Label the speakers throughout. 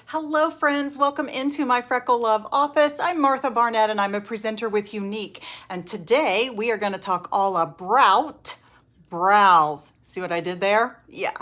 Speaker 1: Hello friends, welcome into my Freckle Love office. I'm Martha Barnett and I'm a presenter with Unique. And today we are going to talk all about brows. See what I did there? Yeah.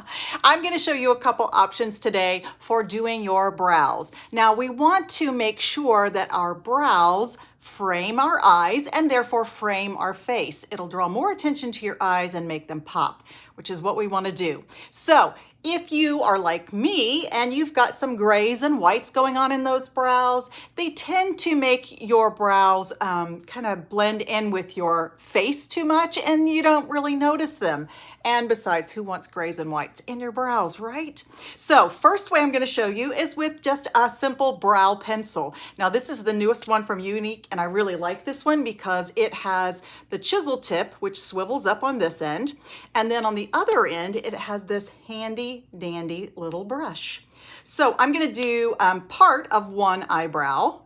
Speaker 1: I'm going to show you a couple options today for doing your brows. Now we want to make sure that our brows frame our eyes and therefore frame our face. It'll draw more attention to your eyes and make them pop, which is what we want to do. So if you are like me and you've got some grays and whites going on in those brows, they tend to make your brows kind of blend in with your face too much and you don't really notice them. And besides, who wants grays and whites in your brows, right? So first way I'm going to show you is with just a simple brow pencil. Now this is the newest one from Unique and I really like this one because it has the chisel tip which swivels up on this end, and then on the other end it has this handy dandy little brush. So I'm going to do part of one eyebrow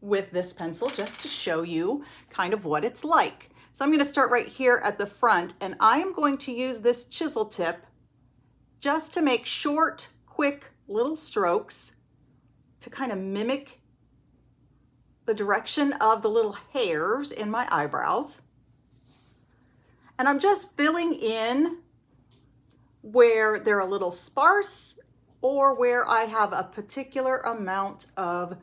Speaker 1: with this pencil just to show you kind of what it's like. So I'm going to start right here at the front and I am going to use this chisel tip just to make short, quick little strokes to kind of mimic the direction of the little hairs in my eyebrows. And I'm just filling in where they're a little sparse or where I have a particular amount of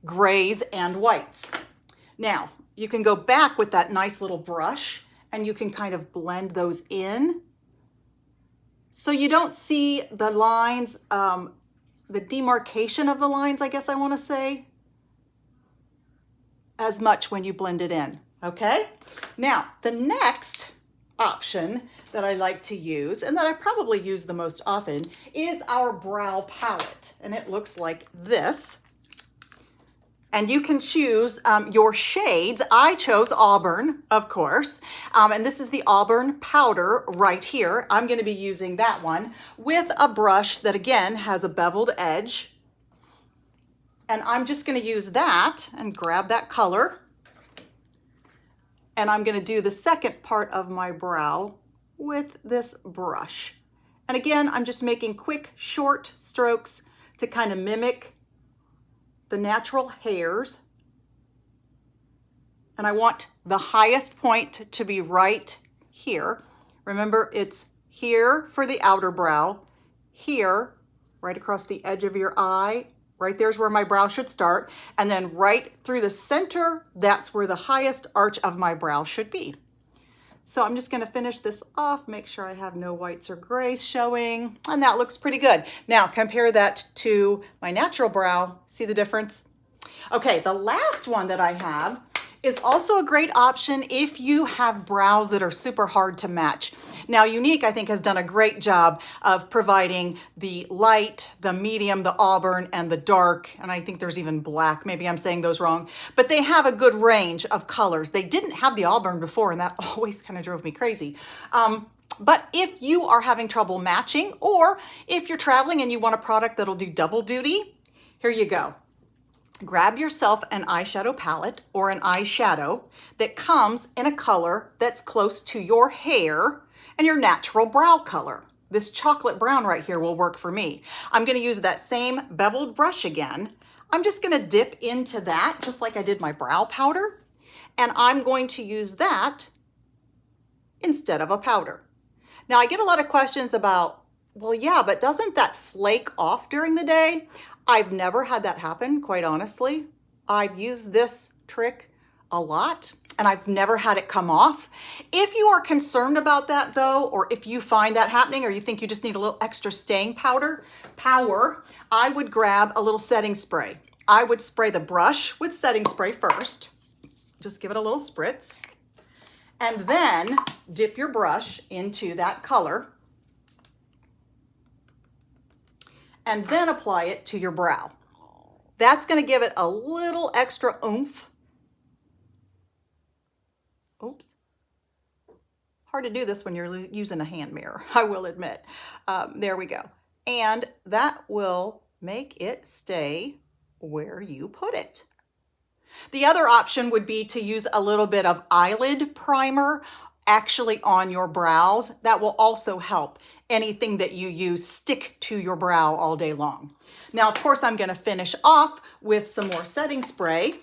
Speaker 1: grays and whites. Now, you can go back with that nice little brush and you can kind of blend those in. So you don't see the lines, the demarcation of the lines, I guess I want to say, as much when you blend it in, okay? Now, the next option that I like to use and that I probably use the most often is our brow palette. And it looks like this. And you can choose your shades. I chose Auburn, of course. And this is the Auburn powder right here. I'm going to be using that one with a brush that again has a beveled edge. And I'm just going to use that and grab that color. And I'm going to do the second part of my brow with this brush. And again, I'm just making quick, short strokes to kind of mimic the natural hairs. And I want the highest point to be right here. Remember, it's here for the outer brow, here, right across the edge of your eye. Right there's where my brow should start. And then right through the center, that's where the highest arch of my brow should be. So I'm just going to finish this off, make sure I have no whites or grays showing, and that looks pretty good. Now compare that to my natural brow. See the difference? Okay, the last one that I have is also a great option if you have brows that are super hard to match. Now Unique, I think, has done a great job of providing the light, the medium, the auburn, and the dark, and I think there's even black. Maybe I'm saying those wrong, but they have a good range of colors. They didn't have the auburn before, and that always kind of drove me crazy. But if you are having trouble matching, or if you're traveling and you want a product that'll do double duty, here you go. Grab yourself an eyeshadow palette or an eyeshadow that comes in a color that's close to your hair and your natural brow color. This chocolate brown right here will work for me. I'm going to use that same beveled brush again. I'm just going to dip into that just like I did my brow powder, and I'm going to use that instead of a powder. Now I get a lot of questions about, well, yeah, but doesn't that flake off during the day? I've never had that happen, quite honestly. I've used this trick a lot and I've never had it come off. If you are concerned about that though, or if you find that happening, or you think you just need a little extra staying power, I would grab a little setting spray. I would spray the brush with setting spray first. Just give it a little spritz. And then dip your brush into that color. And then apply it to your brow. That's going to give it a little extra oomph. Oops. Hard to do this when you're using a hand mirror, I will admit. There we go. And that will make it stay where you put it. The other option would be to use a little bit of eyelid primer actually on your brows. That will also help anything that you use stick to your brow all day long. Now, of course, I'm going to finish off with some more setting spray.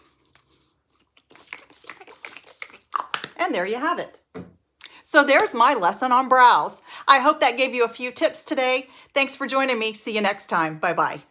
Speaker 1: And there you have it. So there's my lesson on brows. I hope that gave you a few tips today. Thanks for joining me. See you next time. Bye-bye.